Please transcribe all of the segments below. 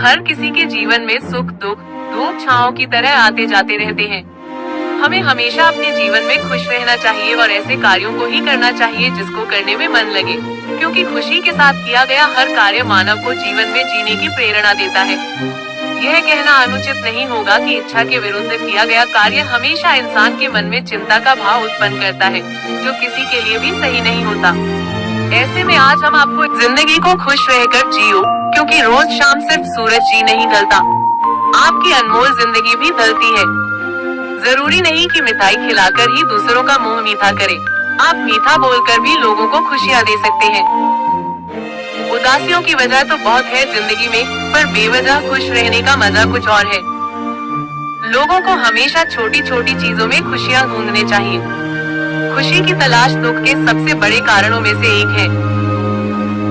हर किसी के जीवन में सुख दुख धूप छांव की तरह आते जाते रहते हैं। हमें हमेशा अपने जीवन में खुश रहना चाहिए और ऐसे कार्यों को ही करना चाहिए जिसको करने में मन लगे, क्योंकि खुशी के साथ किया गया हर कार्य मानव को जीवन में जीने की प्रेरणा देता है। यह कहना अनुचित नहीं होगा कि इच्छा के विरुद्ध किया गया कार्य हमेशा इंसान के मन में चिंता का भाव उत्पन्न करता है, जो किसी के लिए भी सही नहीं होता। ऐसे में आज हम आपको जिंदगी को खुश रहकर जियो, क्योंकि रोज शाम सिर्फ सूरज ही नहीं ढलता, आपकी अनमोल जिंदगी भी ढलती है। जरूरी नहीं कि मिठाई खिलाकर ही दूसरों का मुंह मीठा करें, आप मीठा बोलकर भी लोगों को खुशियाँ दे सकते हैं। उदासियों की वजह तो बहुत है जिंदगी में, पर बेवजह खुश रहने का मजा कुछ और है। लोगों को हमेशा छोटी छोटी चीजों में खुशियाँ ढूंढने चाहिए। खुशी की तलाश दुख के सबसे बड़े कारणों में से एक है।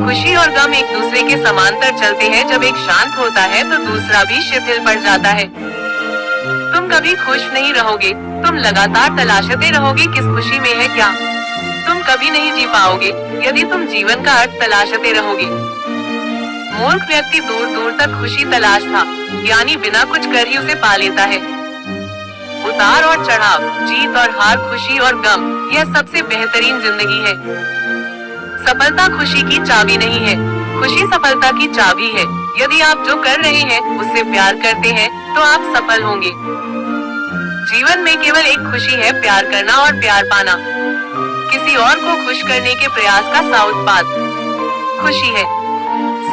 खुशी और गम एक दूसरे के समांतर चलते हैं। जब एक शांत होता है तो दूसरा भी शिथिल पड़ जाता है। तुम कभी खुश नहीं रहोगे, तुम लगातार तलाशते रहोगे किस खुशी में है क्या। तुम कभी नहीं जी पाओगे यदि तुम जीवन का अर्थ तलाशते रहोगे। मूर्ख व्यक्ति दूर दूर तक खुशी तलाश था, यानी बिना कुछ कर ही उसे पा लेता है। उतार और चढ़ाव, जीत और हार, खुशी और गम, यह सबसे बेहतरीन जिंदगी है। सफलता खुशी की चाबी नहीं है, खुशी सफलता की चाबी है। यदि आप जो कर रहे हैं उससे प्यार करते हैं तो आप सफल होंगे। जीवन में केवल एक खुशी है, प्यार करना और प्यार पाना। किसी और को खुश करने के प्रयास का सा उत्पाद खुशी है।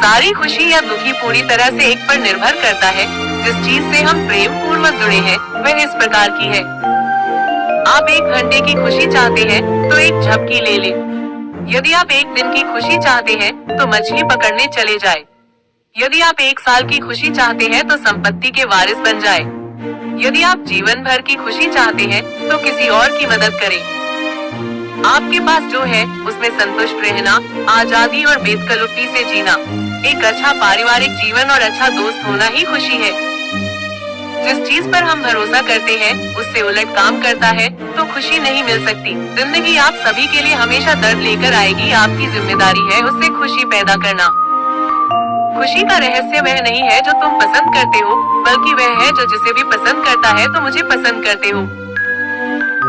सारी खुशी या दुखी पूरी तरह से एक पर निर्भर करता है। जिस चीज से हम प्रेम पूर्वक जुड़े हैं वह इस प्रकार की है। आप 1 घंटे की खुशी चाहते हैं तो एक झपकी ले ले। यदि आप 1 दिन की खुशी चाहते हैं तो मछली पकड़ने चले जाए। यदि आप 1 साल की खुशी चाहते हैं तो संपत्ति के वारिस बन जाए। यदि आप जीवन भर की खुशी चाहते हैं तो किसी और की मदद करें। आपके पास जो है उसमें संतुष्ट रहना, आजादी और बेतकल्लुफी से जीना, एक अच्छा पारिवारिक जीवन और अच्छा दोस्त होना ही खुशी है। जिस चीज पर हम भरोसा करते हैं उससे उलट काम करता है तो खुशी नहीं मिल सकती। जिंदगी आप सभी के लिए हमेशा दर्द लेकर आएगी, आपकी जिम्मेदारी है उससे खुशी पैदा करना। खुशी का रहस्य वह नहीं है जो तुम पसंद करते हो, बल्कि वह है जो जिसे भी पसंद करता है तो मुझे पसंद करते हो।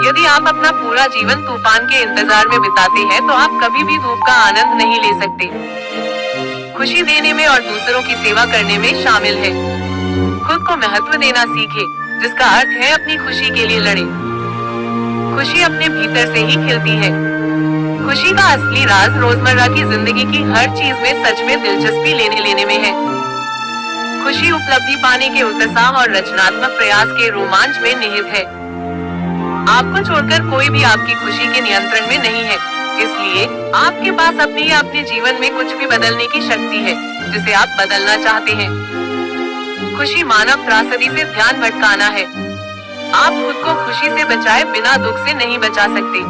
यदि आप अपना पूरा जीवन तूफान के इंतजार में बिताते हैं तो आप कभी भी धूप का आनंद नहीं ले सकते। खुशी देने में और दूसरों की सेवा करने में शामिल है। खुद को महत्व देना सीखे, जिसका अर्थ है अपनी खुशी के लिए लड़े। खुशी अपने भीतर से ही खिलती है। खुशी का असली राज रोजमर्रा की जिंदगी की हर चीज में सच में दिलचस्पी लेने में है। खुशी उपलब्धि पाने के उत्साह और रचनात्मक प्रयास के रोमांच में निहित है। आपको छोड़कर कोई भी आपकी खुशी के नियंत्रण में नहीं है, इसलिए आपके पास अपने जीवन में कुछ भी बदलने की शक्ति है जिसे आप बदलना चाहते हैं। खुशी मानव त्रासदी से ध्यान भटकाना है। आप खुद को खुशी से बचाए बिना दुख से नहीं बचा सकते।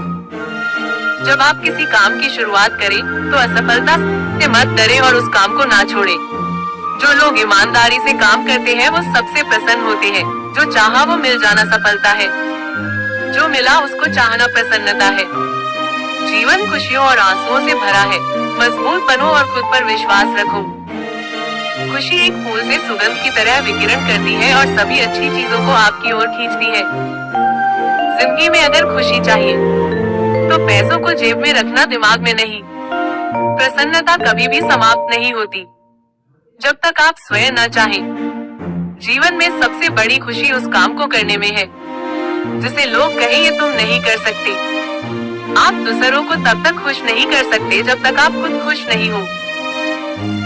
जब आप किसी काम की शुरुआत करें तो असफलता से मत डरे और उस काम को ना छोड़े। जो लोग ईमानदारी से काम करते हैं वो सबसे प्रसन्न होते हैं। जो चाहा वो मिल जाना सफलता है, जो मिला उसको चाहना प्रसन्नता है। जीवन खुशियों और आंसुओं से भरा है। मजबूत बनो और खुद पर विश्वास रखो। खुशी एक फूल से सुगंध की तरह विकिरण करती है और सभी अच्छी चीजों को आपकी ओर खींचती है। जिंदगी में अगर खुशी चाहिए तो पैसों को जेब में रखना, दिमाग में नहीं। प्रसन्नता कभी भी समाप्त नहीं होती जब तक आप स्वयं न चाहें। जीवन में सबसे बड़ी खुशी उस काम को करने में है जिसे लोग कहें ये तुम नहीं कर सकते। आप दूसरों को तब तक खुश नहीं कर सकते जब तक आप खुद खुश नहीं हो।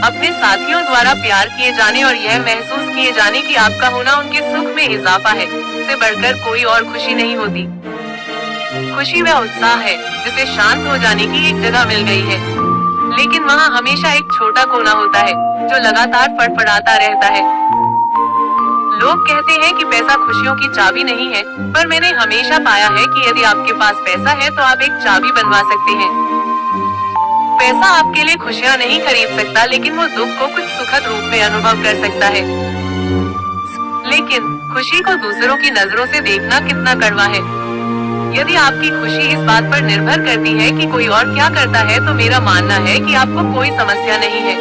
अपने साथियों द्वारा प्यार किए जाने और यह महसूस किए जाने कि आपका होना उनके सुख में इजाफा है, से बढ़कर कोई और खुशी नहीं होती। खुशी वह उत्साह है जिसे शांत हो जाने की एक जगह मिल गई है, लेकिन वहाँ हमेशा एक छोटा कोना होता है जो लगातार फड़फड़ाता रहता है। लोग कहते हैं कि पैसा खुशियों की चाबी नहीं है, पर मैंने हमेशा पाया है कि यदि आपके पास पैसा है तो आप एक चाबी बनवा सकते हैं। पैसा आपके लिए खुशियाँ नहीं खरीद सकता, लेकिन वो दुख को कुछ सुखद रूप में अनुभव कर सकता है। लेकिन खुशी को दूसरों की नजरों से देखना कितना कड़वा है। यदि आपकी खुशी इस बात पर निर्भर करती है कि कोई और क्या करता है तो मेरा मानना है कि आपको कोई समस्या नहीं है।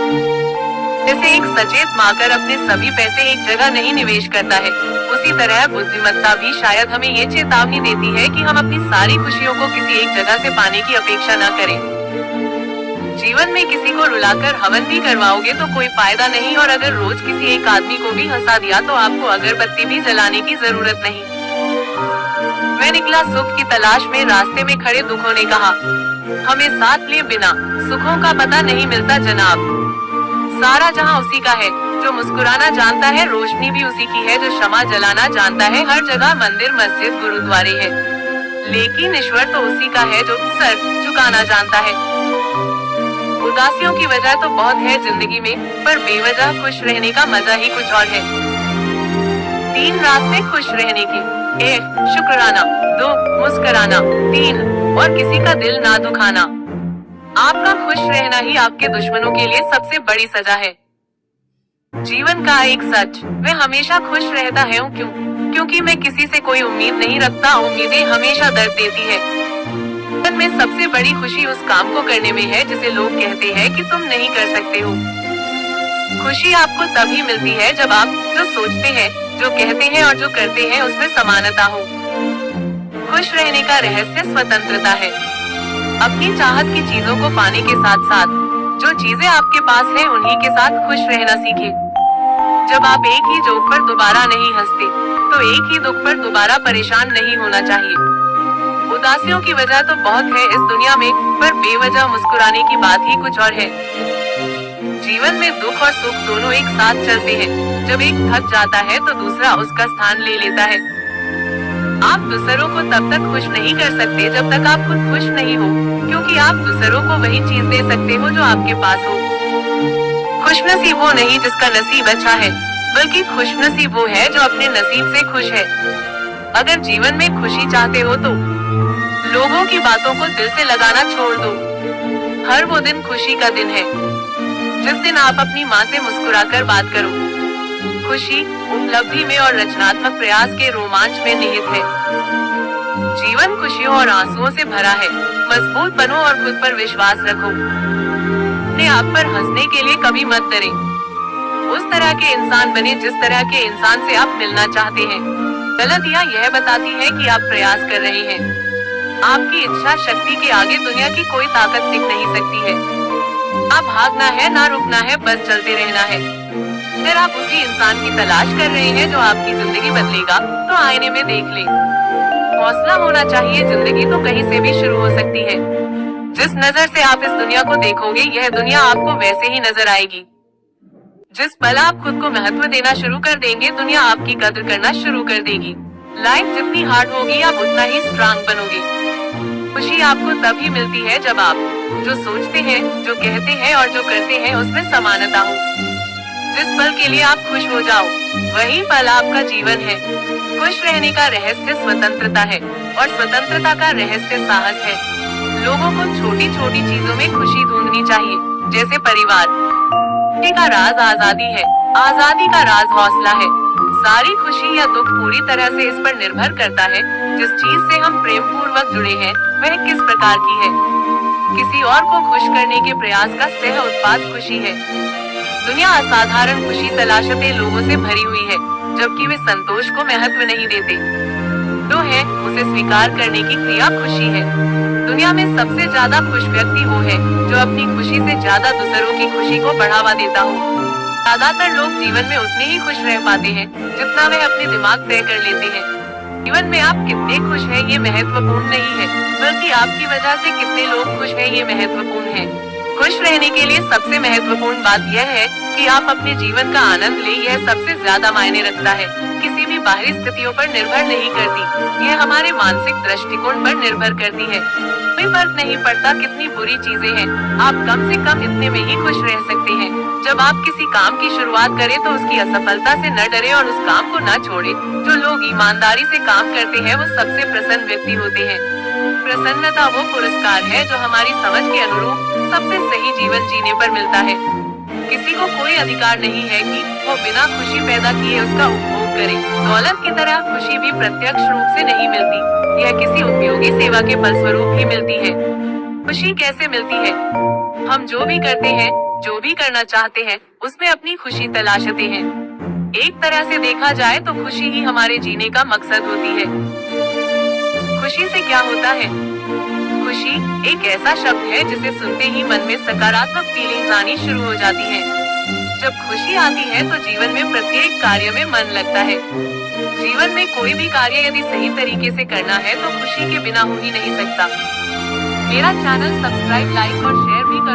जैसे एक सचेत माकर अपने सभी पैसे एक जगह नहीं निवेश करता है, उसी तरह बुद्धिमत्ता भी शायद हमें ये चेतावनी देती है कि हम अपनी सारी खुशियों को किसी एक जगह से पाने की अपेक्षा न करें। जीवन में किसी को रुलाकर हवन भी करवाओगे तो कोई फायदा नहीं, और अगर रोज किसी एक आदमी को भी हंसा दिया तो आपको अगरबत्ती भी जलाने की जरूरत नहीं। मैं निकला सुख की तलाश में, रास्ते में खड़े दुखों ने कहा, हमें साथ लिए बिना सुखों का पता नहीं मिलता जनाब। सारा जहां उसी का है जो मुस्कुराना जानता है, रोशनी भी उसी की है जो क्षमा जलाना जानता है, हर जगह मंदिर मस्जिद गुरुद्वारे है, लेकिन ईश्वर तो उसी का है जो सर झुकाना जानता है। उदासियों की वजह तो बहुत है जिंदगी में, पर बेवजह खुश रहने का मजा ही कुछ और है। 3 रास्ते खुश रहने के: 1 शुक्राना, 2 मुस्कुराना, 3 और किसी का दिल ना दुखाना। आपका खुश रहना ही आपके दुश्मनों के लिए सबसे बड़ी सजा है। जीवन का एक सच, मैं हमेशा खुश रहता है। क्यों? क्योंकि मैं किसी से कोई उम्मीद नहीं रखता। उम्मीदें हमेशा दर्द देती है। जीवन में सबसे बड़ी खुशी उस काम को करने में है जिसे लोग कहते हैं कि तुम नहीं कर सकते हो। खुशी आपको तभी मिलती है जब आप जो सोचते हैं, जो कहते हैं और जो करते हैं उसमें समानता हो। खुश रहने का रहस्य स्वतंत्रता है। अपनी चाहत की चीजों को पाने के साथ साथ जो चीजें आपके पास हैं उन्हीं के साथ खुश रहना सीखें। जब आप एक ही जोक पर दोबारा नहीं हंसते, तो एक ही दुख पर दोबारा परेशान नहीं होना चाहिए। उदासियों की वजह तो बहुत है इस दुनिया में, पर बेवजह मुस्कुराने की बात ही कुछ और है। जीवन में दुख और सुख दोनों एक साथ चलते हैं। जब एक थक जाता है तो दूसरा उसका स्थान ले लेता है। आप दूसरों को तब तक खुश नहीं कर सकते जब तक आप खुद खुश नहीं हो, क्योंकि आप दूसरों को वही चीज दे सकते हो जो आपके पास हो। खुशनसीब वो नहीं जिसका नसीब अच्छा है, बल्कि खुशनसीब वो है जो अपने नसीब से खुश है। अगर जीवन में खुशी चाहते हो तो लोगों की बातों को दिल से लगाना छोड़ दो। हर वो दिन खुशी का दिन है जिस दिन आप अपनी माँ से मुस्कुराकर बात करो। खुशी उपलब्धि में और रचनात्मक प्रयास के रोमांच में निहित है। जीवन खुशियों और आंसुओं से भरा है। मजबूत बनो और खुद पर विश्वास रखो। अपने आप पर हंसने के लिए कभी मत डरें। उस तरह के इंसान बने जिस तरह के इंसान से आप मिलना चाहते हैं। गलतियाँ यह बताती है कि आप प्रयास कर रहे हैं। आपकी इच्छा शक्ति के आगे दुनिया की कोई ताकत टिक नहीं सकती है। ना भागना है, ना रुकना है, बस चलते रहना है। अगर आप उसी इंसान की तलाश कर रहे हैं जो आपकी जिंदगी बदलेगा, तो आईने में देख लें। हौसला होना चाहिए। जिंदगी तो कहीं से भी शुरू हो सकती है। जिस नजर से आप इस दुनिया को देखोगे, यह दुनिया आपको वैसे ही नजर आएगी। जिस पल आप खुद को महत्व देना शुरू कर देंगे, दुनिया आपकी कद्र करना शुरू कर देगी। लाइफ जितनी हार्ड होगी, आप उतना ही स्ट्रांग बनोगे। खुशी आपको तभी मिलती है जब आप जो सोचते हैं, जो कहते हैं और जो करते हैं उसमें समानता हो। जिस पल के लिए आप खुश हो जाओ, वही पल आपका जीवन है। खुश रहने का रहस्य स्वतंत्रता है, और स्वतंत्रता का रहस्य साहस है। लोगों को छोटी छोटी चीजों में खुशी ढूंढनी चाहिए, जैसे परिवार। खुशी का राज आजादी है, आजादी का राज हौसला है। सारी खुशी या दुख पूरी तरह से इस पर निर्भर करता है जिस चीज से हम प्रेम पूर्वक जुड़े हैं वह किस प्रकार की है। किसी और को खुश करने के प्रयास का सह उत्पाद खुशी है। दुनिया असाधारण खुशी तलाशते लोगों से भरी हुई है, जबकि वे संतोष को महत्व नहीं देते। जो है उसे स्वीकार करने की क्रिया खुशी है। दुनिया में सबसे ज्यादा खुश व्यक्ति वो है जो अपनी खुशी से ज्यादा दूसरों की खुशी को बढ़ावा देता हो। ज्यादातर लोग जीवन में उतने ही खुश रह पाते हैं जितना वे अपने दिमाग तय कर लेते हैं। जीवन में आप कितने खुश हैं ये महत्वपूर्ण नहीं है, बल्कि आपकी वजह से कितने लोग खुश हैं ये महत्वपूर्ण है। खुश रहने के लिए सबसे महत्वपूर्ण बात यह है कि आप अपने जीवन का आनंद लें। यह सबसे ज्यादा मायने रखता है, किसी भी बाहरी स्थितियों पर निर्भर नहीं करती। यह हमारे मानसिक दृष्टिकोण पर निर्भर करती है। कोई फर्क नहीं पड़ता कितनी बुरी चीजें हैं, आप कम से कम इतने में ही खुश रह सकते हैं। जब आप किसी काम की शुरुआत करें तो उसकी असफलता से न डरे और उस काम को न छोड़े। जो लोग ईमानदारी से काम करते हैं वो सबसे प्रसन्न व्यक्ति होते हैं। प्रसन्नता वो पुरस्कार है जो हमारी समझ के अनुरूप सबसे सही जीवन जीने पर मिलता है। किसी को कोई अधिकार नहीं है कि वो बिना खुशी पैदा किए उसका उपभोग करे। दौलत की तरह खुशी भी प्रत्यक्ष रूप से नहीं मिलती, यह किसी उपयोगी सेवा के फलस्वरूप ही मिलती है। खुशी कैसे मिलती है? हम जो भी करते हैं, जो भी करना चाहते हैं उसमें अपनी खुशी तलाशते हैं। एक तरह से देखा जाए तो खुशी ही हमारे जीने का मकसद होती है। खुशी से क्या होता है? खुशी एक ऐसा शब्द है जिसे सुनते ही मन में सकारात्मक फीलिंग्स आनी शुरू हो जाती हैं। जब खुशी आती है तो जीवन में प्रत्येक कार्य में मन लगता है। जीवन में कोई भी कार्य यदि सही तरीके से करना है तो खुशी के बिना हो ही नहीं सकता। मेरा चैनल सब्सक्राइब, लाइक और शेयर भी करो।